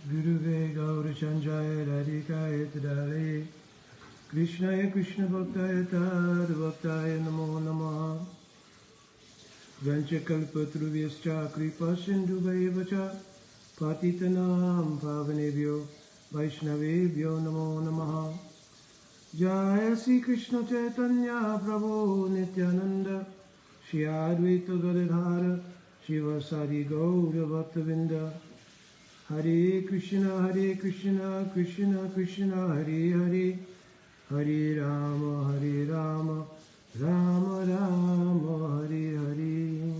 Guruve Gaura Chanjaya Radhikaya Tadare Krishnaya Krishna Bhaktaya Tad Bhaktaya Namo Namaha Vanchakalpatruvyaschа Kripa Sindhuvaevacha Patitanam Pavanebhyo Vaishnavebhyo Namo Namaha Jaya Sri Krishna Chaitanya Prabhu Nityananda Shri Advaita Gadadhara Shivasari Gaura Bhaktavinda Hare Krishna, Krishna Krishna, Hare Hare, Hare Rama, Rama Rama, Hare Hare.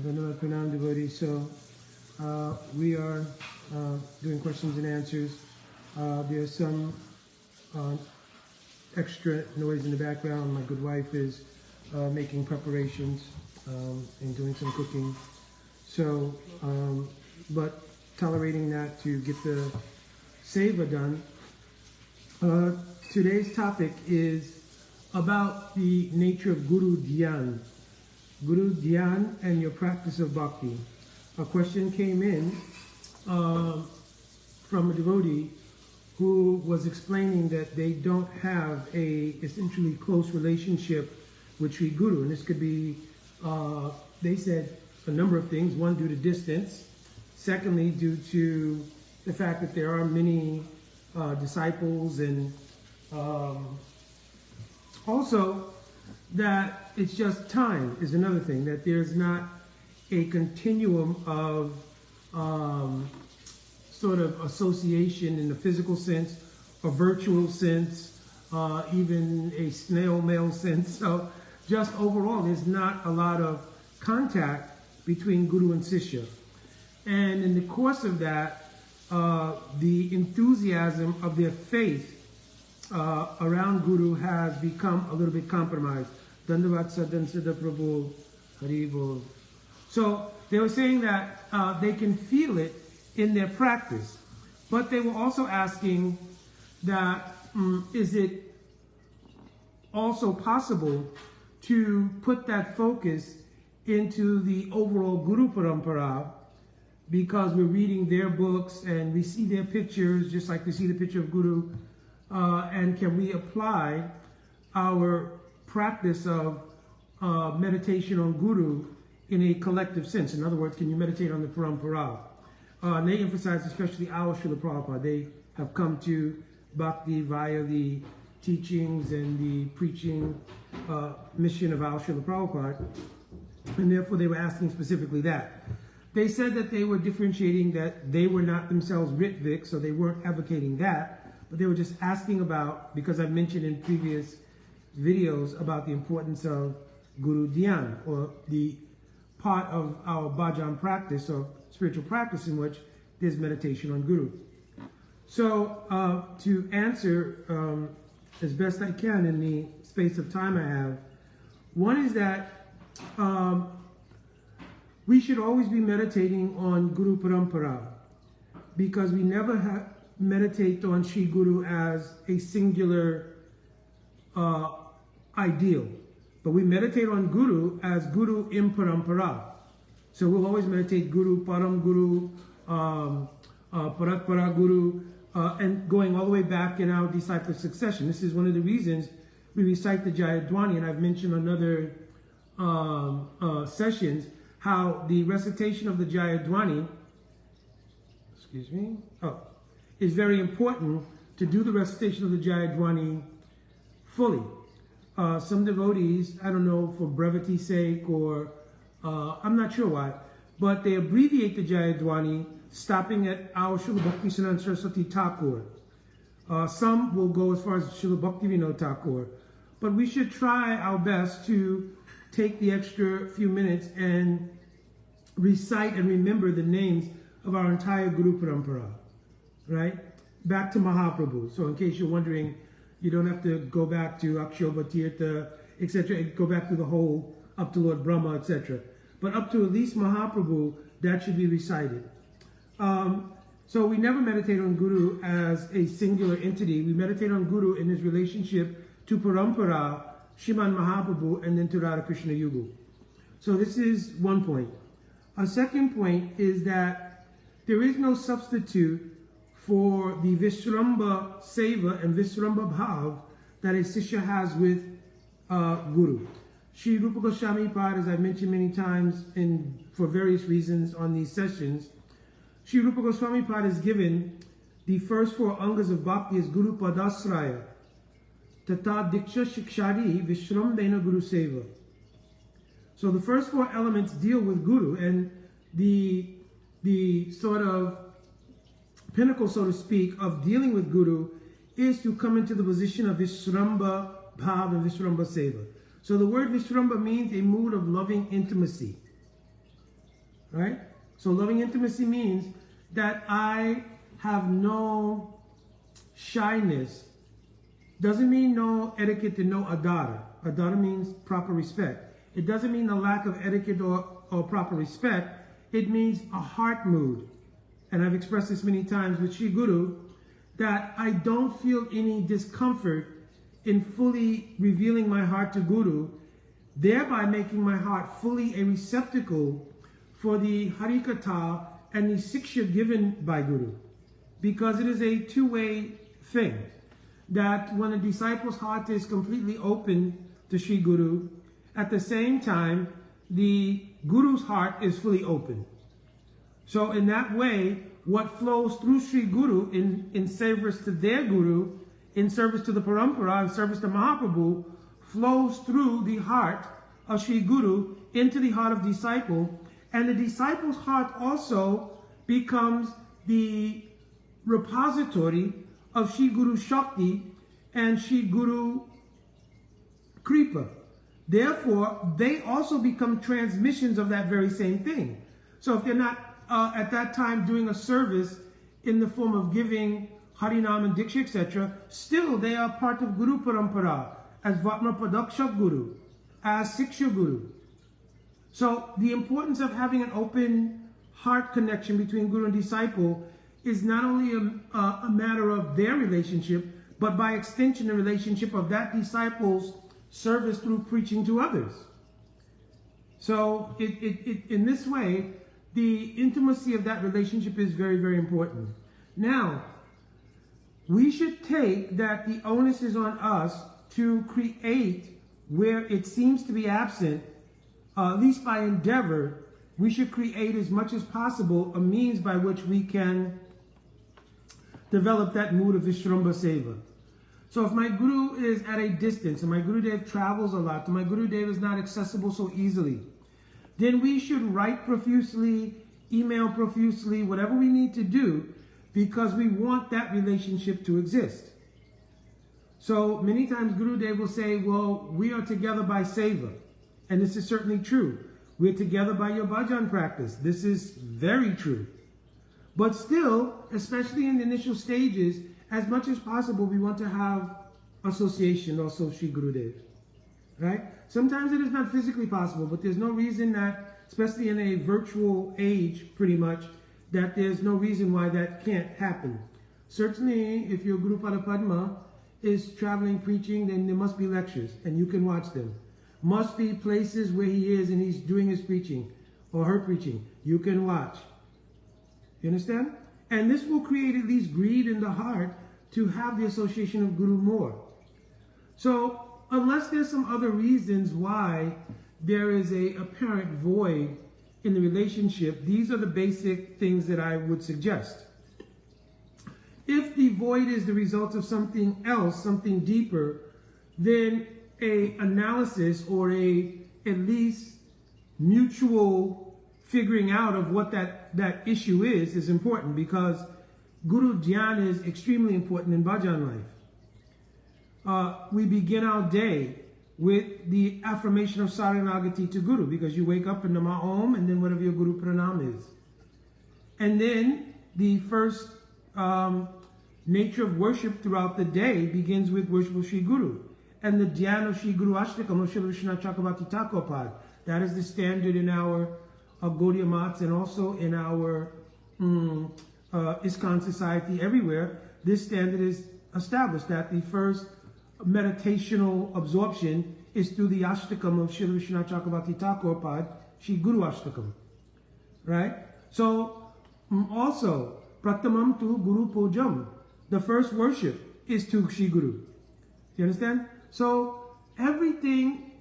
Dhanavad Pranam devotees. So we are doing questions and answers. There's some extra noise in the background. My good wife is making preparations and doing some cooking. So, but tolerating that to get the seva done. Today's topic is about the nature of Guru Dhyana. Guru Dhyana and your practice of bhakti. A question came in from a devotee who was explaining that they don't have a essentially close relationship with Sri Guru. And this could be, they said, a number of things. One, due to distance. Secondly, due to the fact that there are many disciples, and also that it's just time is another thing, that there's not a continuum of sort of association in the physical sense, a virtual sense, even a snail mail sense. So just overall, there's not a lot of contact between Guru and Sishya. And in the course of that, the enthusiasm of their faith around Guru has become a little bit compromised. Dandavad Sadan Siddha Prabhu Haribol. So they were saying that they can feel it in their practice, but they were also asking that is it also possible to put that focus into the overall Guru Parampara, because we're reading their books and we see their pictures just like we see the picture of Guru, and can we apply our practice of meditation on Guru in a collective sense? In other words, can you meditate on the Parampara? And they emphasize especially our Srila Prabhupada. They have come to Bhakti via the teachings and the preaching mission of our Srila Prabhupada. And therefore they were asking specifically that. They said that they were differentiating that they were not themselves Ritvik, so they weren't advocating that, but they were just asking about, because I've mentioned in previous videos about the importance of Guru Dhyana, or the part of our bhajan practice or spiritual practice in which there's meditation on Guru. So to answer as best I can in the space of time I have, one is that we should always be meditating on Guru Parampara, because we never meditate on Sri Guru as a singular ideal, but we meditate on Guru as Guru in Parampara. So we'll always meditate Guru, Param Guru, Paratpara Guru, and going all the way back in our disciple succession. This is one of the reasons we recite the Jayadwani, and I've mentioned on other sessions how the recitation of the Jayadwani, is very important to do the recitation of the Jayadwani fully. Some devotees, I don't know, for brevity's sake, or I'm not sure why, but they abbreviate the Jayadwani, stopping at our Srila Bhakti Saraswati Thakur. Some will go as far as Srila Bhaktivinoda Thakur, but we should try our best to take the extra few minutes and recite and remember the names of our entire Guru Parampara, right? Back to Mahaprabhu. So in case you're wondering, you don't have to go back to Akshobha Tirtha, etc. Go back to the whole, up to Lord Brahma, etc. But up to at least Mahaprabhu, that should be recited. So we never meditate on Guru as a singular entity. We meditate on Guru in his relationship to Parampara, Sriman Mahaprabhu, and then to Radha Krishna Yugal. So this is one point. A second point is that there is no substitute for the Vishramba Seva and Vishramba Bhav that a Sishya has with Guru. Sri Rupa Goswami Pad, as I've mentioned many times for various reasons on these sessions, Sri Rupa Goswami Pad is given the first 4 angas of bhakti as Guru Padasraya, Tata Diksha Shikshari Vishrambena Guru Seva. So the first 4 elements deal with Guru, and the sort of pinnacle, so to speak, of dealing with Guru is to come into the position of Vishramba Bhav and Vishramba Seva. So the word Vishramba means a mood of loving intimacy. Right? So loving intimacy means that I have no shyness. Doesn't mean no etiquette and no adara. Adara means proper respect. It doesn't mean a lack of etiquette or proper respect. It means a heart mood. And I've expressed this many times with Sri Guru, that I don't feel any discomfort in fully revealing my heart to Guru, thereby making my heart fully a receptacle for the Harikatha and the Siksha given by Guru. Because it is a two-way thing, that when a disciple's heart is completely open to Sri Guru, at the same time, the Guru's heart is fully open. So in that way, what flows through Sri Guru in service to their Guru, in service to the Parampara, in service to Mahaprabhu, flows through the heart of Sri Guru into the heart of disciple, and the disciple's heart also becomes the repository of Sri Guru Shakti and Sri Guru Kripa. Therefore, they also become transmissions of that very same thing. So if they're not at that time doing a service in the form of giving Harinam and Diksha, etc., still they are part of Guru Parampara, as Vatma Padaksha Guru, as Siksha Guru. So the importance of having an open heart connection between Guru and disciple is not only a matter of their relationship, but by extension the relationship of that disciple's service through preaching to others. So in this way, the intimacy of that relationship is very, very important. Now, we should take that the onus is on us to create where it seems to be absent, at least by endeavor. We should create as much as possible a means by which we can develop that mood of Vishramba Seva. So if my Guru is at a distance, and my Gurudev travels a lot, and my Gurudev is not accessible so easily, then we should write profusely, email profusely, whatever we need to do, because we want that relationship to exist. So many times Gurudev will say, well, we are together by Seva. And this is certainly true. We're together by your bhajan practice. This is very true. But still, especially in the initial stages, as much as possible, we want to have association also Sri Gurudev. Right? Sometimes it is not physically possible, but there's no reason that, especially in a virtual age, pretty much, that there's no reason why that can't happen. Certainly, if your Guru Pada Padma is traveling preaching, then there must be lectures, and you can watch them. Must be places where he is and he's doing his preaching, or her preaching. You can watch. You understand? And this will create at least greed in the heart to have the association of Guru more. So, unless there's some other reasons why there is a apparent void in the relationship, these are the basic things that I would suggest. If the void is the result of something else, something deeper, then a analysis or at least mutual figuring out of what that issue is important, because Guru Dhyana is extremely important in bhajan life. We begin our day with the affirmation of Saranagati to Guru, because you wake up in Nama Om and then whatever your Guru Pranam is. And then the first nature of worship throughout the day begins with worship of Sri Guru. And the Dhyana of Sri Guru Ashtakam of Sri Vishnu Chakravarti Thakur Pad. That is the standard in our Gaudiya Mats and also in our ISKCON society everywhere. This standard is established that the first meditational absorption is through the Ashtakam of Sri Vishnu Chakravarti Thakur Pad, Sri Guru Ashtakam. Right? So Also, pratamam tu guru pujam. The first worship is to Sri Guru. Do you understand? So everything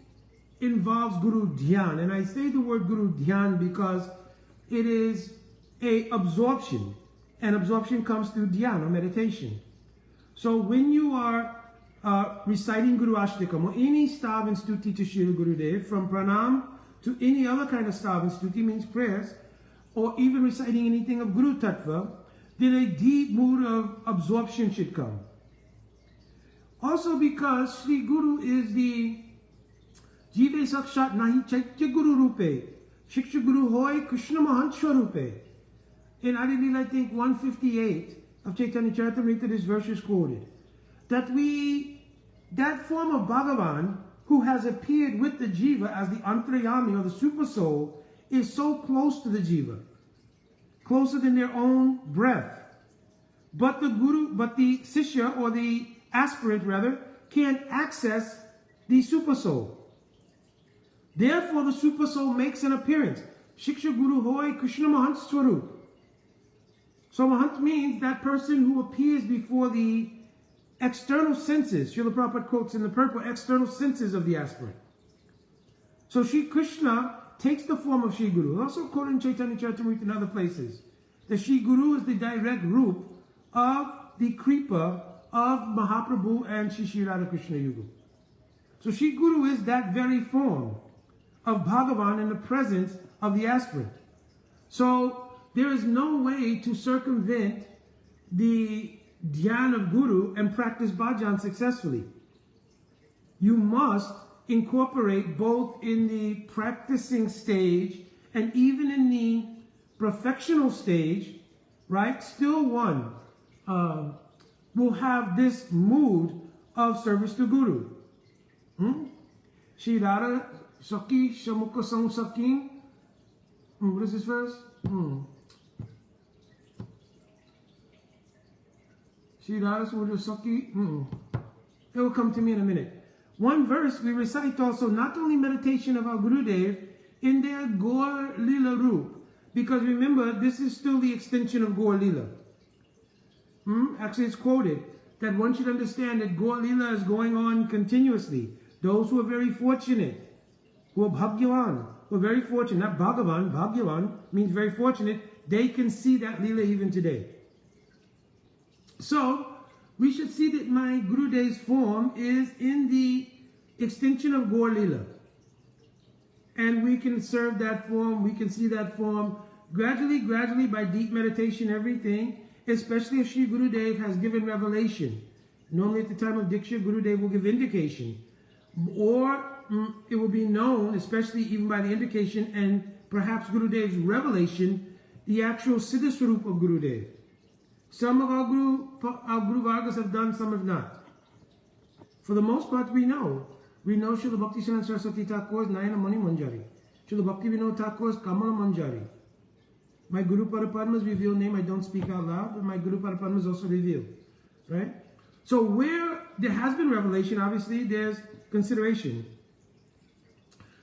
involves Guru Dhyana. And I say the word Guru Dhyana because it is a absorption. And absorption comes through dhyana, meditation. So when you are reciting Guru Ashtakam or any stav and stuti to Sri Gurudev, from pranam to any other kind of stav and stuti, means prayers, or even reciting anything of Guru Tattva, then a deep mood of absorption should come. Also because Sri Guru is the Jive Sakshat Nahi Chaitya Guru Rupe, Shiksha Guru Hoy Krishna Mahant Swarupe. In Adi Lila, I think 158 of Chaitanya Charitamrita, this verse is quoted. That form of Bhagavan who has appeared with the Jiva as the Antrayami or the Super Soul is so close to the Jiva, closer than their own breath. But the Sishya or the aspirant rather can't access the Super Soul. Therefore the Super Soul makes an appearance. Shiksha Guru Hoy Krishna Mahant Swarup. So Mahant means that person who appears before the external senses. Srila Prabhupada quotes in the purport, external senses of the aspirant. So Sri Krishna takes the form of Sri Guru. Also quoted in Chaitanya Charitamrita and other places. The Sri Guru is the direct root of the Kripa of Mahaprabhu and Shri Radha Krishna Yuga. So Sri Guru is that very form of Bhagavan in the presence of the aspirant. So there is no way to circumvent the Dhyana of Guru and practice bhajan successfully. You must incorporate both in the practicing stage and even in the perfectional stage, right? Still one will have this mood of service to Guru. Shri Radha Saki Shamukha Sang Sakin. What is this verse? Shri Radha Saki. It will come to me in a minute. One verse we recite also not only meditation of our Gurudev in their Gaur Lila Roop, because remember this is still the extension of Gaur Lila. Actually it's quoted that one should understand that Gaur Lila is going on continuously. Those who are very fortunate, who are Bhagyavan, who are very fortunate, not Bhagavan, Bhagyavan means very fortunate, they can see that Lila even today. So, we should see that my Gurudev's form is in the extension of Gaur Lila. And we can serve that form, we can see that form gradually by deep meditation, everything, especially if Sri Gurudev has given revelation. Normally at the time of Diksha, Gurudev will give indication. Or it will be known, especially even by the indication and perhaps Gurudev's revelation, the actual Siddha Swarup of Gurudev. Some of our Guru Vargas have done, some have not. For the most part, we know. We know Srila Bhakti Siddhanta Saraswati Thakur's Nayana Mani Manjari. Srila Bhakti Vinod Thakur's Kamala Manjari. My Guru Parapadma's revealed name, I don't speak out loud, but my Guru Parapadma is also revealed. Right? So where there has been revelation, obviously, there's consideration.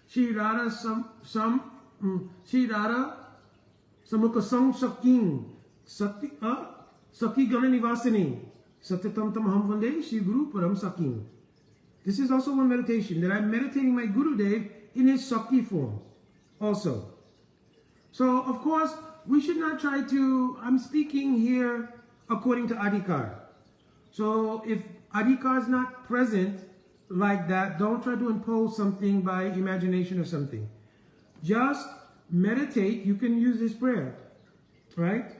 Shri Radha Samukha Sang Saking Saki Gana Nivasini Satyatam Tam Ham Vande Shri Guru Param Saking. This is also one meditation that I'm meditating my Gurudev in his Saki form also. So of course we should not try to, I'm speaking here according to Adhikar. So if Adhikar is not present like that, don't try to impose something by imagination or something. Just meditate. You can use this prayer, right?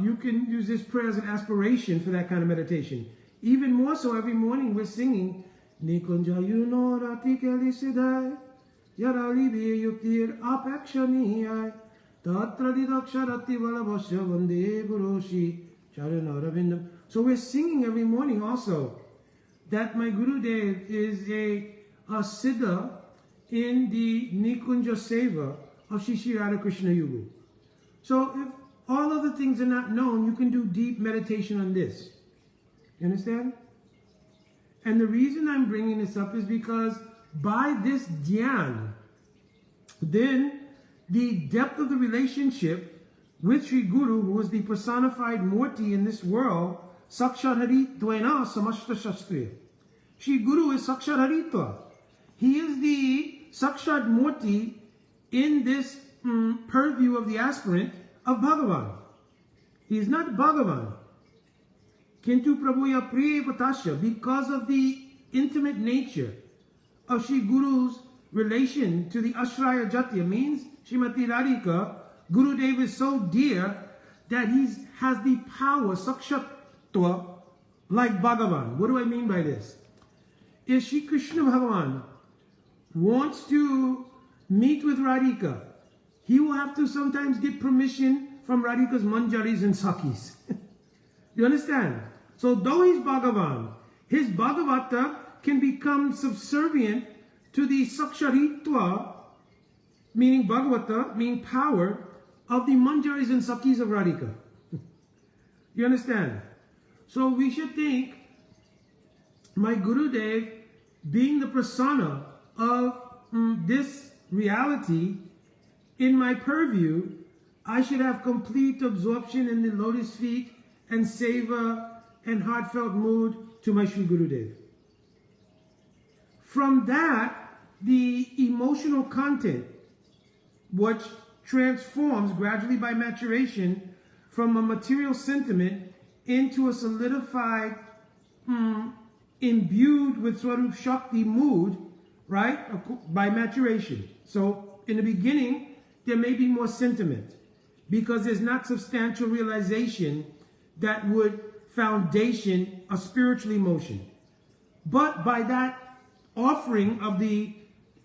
You can use this prayer as an aspiration for that kind of meditation. Even more so, every morning we're singing Nikunjayuno Rati Keli Siddhai Yarali Yuktir Apakshani Tatra Didaksharati Valavasya Vande Guroshi Charanarabindam. So we're singing every morning also that my Gurudev is a Siddha in the Nikunja Seva of Shri Radha Krishna Yuga. So if all other things are not known, you can do deep meditation on this. You understand? And the reason I'm bringing this up is because by this dhyan, then the depth of the relationship with Sri Guru, who is the personified Murti in this world, Sakshat Harittvena Samashta Shastriya. Sri Guru is Sakshat Haritva. He is the Sakshat Murti in this purview of the aspirant of Bhagavan. He is not Bhagavan. Kintu Prabhuya Priya Vatasya, because of the intimate nature of Sri Guru's relation to the Ashraya Jatya, means Srimati Radhika, Gurudev is so dear that he has the power, Sakshatva, like Bhagavan. What do I mean by this? If Sri Krishna Bhagavan wants to meet with Radhika, he will have to sometimes get permission from Radhika's manjaris and sakis. You understand? So though he's Bhagavan, his Bhagavata can become subservient to the Saksharitva, meaning Bhagavata, meaning power, of the manjaris and sakis of Radhika. You understand? So we should think, my Gurudev being the persona of this reality in my purview, I should have complete absorption in the lotus feet and seva and heartfelt mood to my Sri Gurudev. From that, the emotional content, which transforms gradually by maturation from a material sentiment into a solidified, imbued with Swarup Shakti mood, right, by maturation. So in the beginning, there may be more sentiment because there's not substantial realization that would foundation a spiritual emotion. But by that offering of the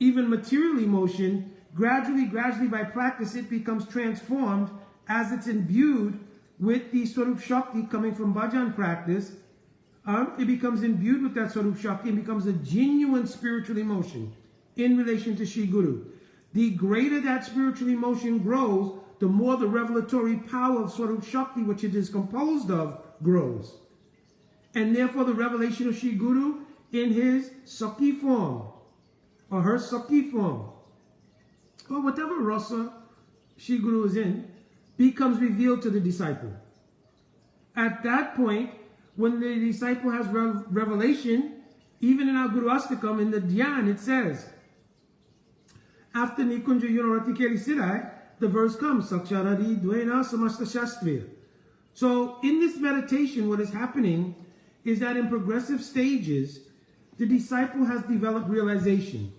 even material emotion, gradually by practice, it becomes transformed as it's imbued with the Swarup Shakti coming from bhajan practice. It becomes imbued with that Swarup Shakti and becomes a genuine spiritual emotion in relation to Sri Guru. The greater that spiritual emotion grows, the more the revelatory power of Swarup Shakti, which it is composed of, grows. And therefore the revelation of Sri Guru in his Sakhi form, or her Sakhi form, or whatever rasa Sri Guru is in, becomes revealed to the disciple. At that point, when the disciple has revelation, even in our Guru Astakam, in the Dhyan, it says, after Nikunja Yunarati Keli Siddhai, the verse comes, Saksharari Dvena Samasta Shastriya. So in this meditation, what is happening is that in progressive stages, the disciple has developed realization.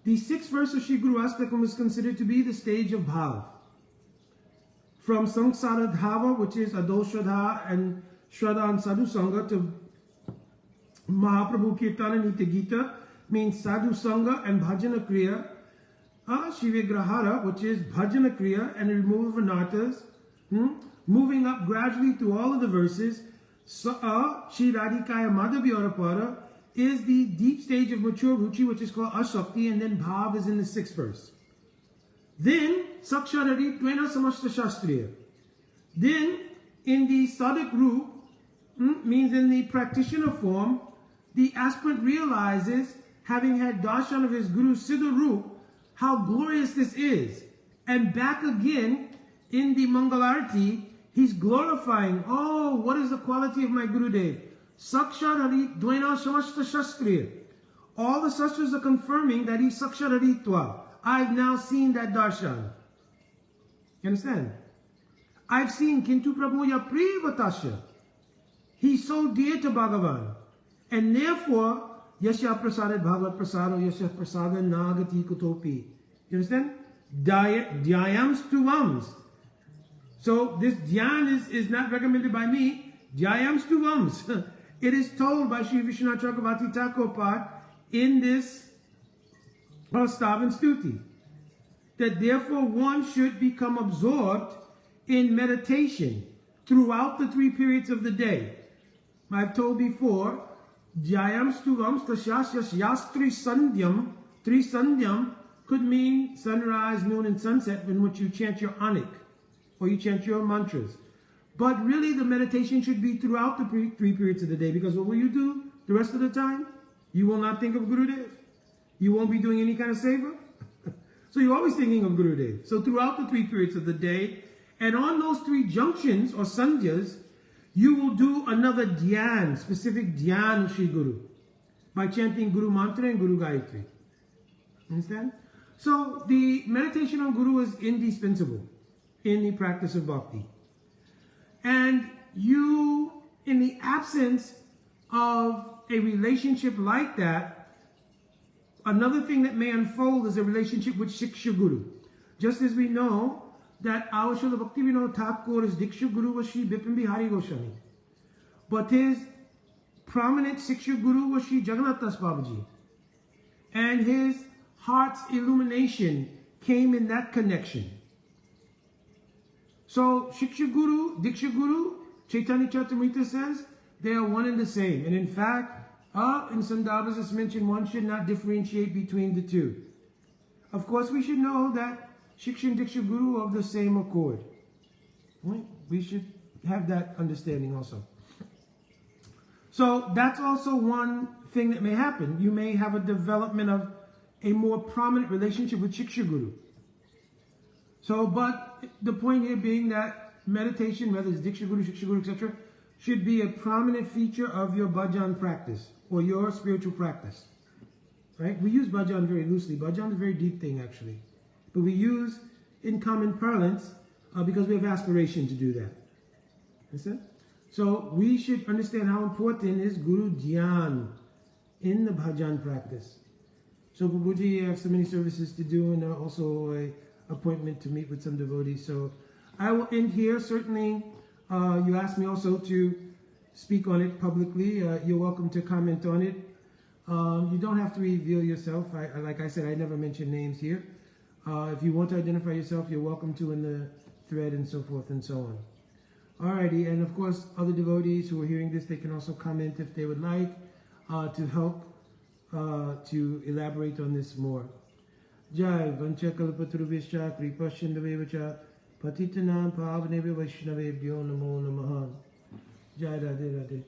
The sixth verse of Sri Guru Astakam is considered to be the stage of Bhav. From Samsara Dhava, which is Adoshadha and Shraddha and Sadhu Sangha, to Mahaprabhu Kirtana Nitya Gita, means Sadhu Sangha and Bhajana Kriya, Shivigrahara, which is Bhajana Kriya and the removal of anarthas, moving up gradually through all of the verses. Shri Radhikaya Madhavya is the deep stage of mature ruchi, which is called Ashakti, and then Bhav is in the sixth verse. Then Saksharari Tvena Samashta Shastriya. Then in the Sadak Roop, means in the practitioner form, the aspirant realizes, having had darshan of his Guru Siddha Roop, how glorious this is. And back again in the Mangalarti, he's glorifying, oh, what is the quality of my Gurudev? Saksharari Dvena Samashta Shastriya. All the sastras are confirming that he's Saksharitva. I've now seen that darshan. You understand? I've seen Kintu Prabhuya Privatasya. He's so dear to Bhagavan. And therefore, Yasya Prasadat Bhagat Prasado, Yasya Prasada Nagati Kutopi. You understand? Dhyayams Tuvams. So this dhyan is not recommended by me. Dhyayams Tuvams. It is told by Sri Vishwanath Chakravarti Thakur in this Stavan Stuti, that therefore one should become absorbed in meditation throughout the 3 periods of the day. I've told before, Jayam Stuvam Tashasyas Yastri Sandhyam, Tri Sandhyam could mean sunrise, noon, and sunset, in which you chant your anik, or you chant your mantras. But really the meditation should be throughout the 3 periods of the day, because what will you do the rest of the time? You will not think of Gurudev. You won't be doing any kind of seva. So you're always thinking of Gurudev. So throughout the 3 periods of the day, And on those 3 junctions or sandhyas, you will do another dhyan, specific dhyan of Sri Guru, by chanting Guru Mantra and Guru Gayatri. Understand? So the meditation on Guru is indispensable in the practice of bhakti. And you, in the absence of a relationship like that, another thing that may unfold is a relationship with Shiksha Guru. Just as we know that our Srila Bhaktivinoda Thakur's Diksha Guru was Sri Bipin Bihari Goswami. But his prominent Shiksha Guru was Sri Jagannath Das Babaji. And his heart's illumination came in that connection. So Shiksha Guru, Diksha Guru, Chaitanya Charitamrita says, they are one and the same. And in fact, in Sandarbhas it's mentioned one should not differentiate between the 2. Of course, we should know that Shiksha and Diksha Guru are of the same accord. Right? We should have that understanding also. So that's also one thing that may happen. You may have a development of a more prominent relationship with Shiksha Guru. So, but the point here being that meditation, whether it's Diksha Guru, Shiksha Guru, etc., should be a prominent feature of your bhajan practice or your spiritual practice. Right? We use bhajan very loosely. Bhajan is a very deep thing, actually. But we use in common parlance because we have aspiration to do that. Understand? So we should understand how important is Guru Dhyan in the bhajan practice. So Prabhuji, I have so many services to do and also an appointment to meet with some devotees. So I will end here. Certainly, you asked me also to speak on it publicly. You're welcome to comment on it. You don't have to reveal yourself. Like I said, I never mention names here. If you want to identify yourself, you're welcome to in the thread and so forth and so on. Alrighty, and of course, other devotees who are hearing this, they can also comment if they would like to help to elaborate on this more. Jai Vancha Kalpatrubhishcha Kripa Shindavevacha Patitanam Pavanebhyo Vaishnavebhyo Namo Namaha. Jai Radhe Radhe.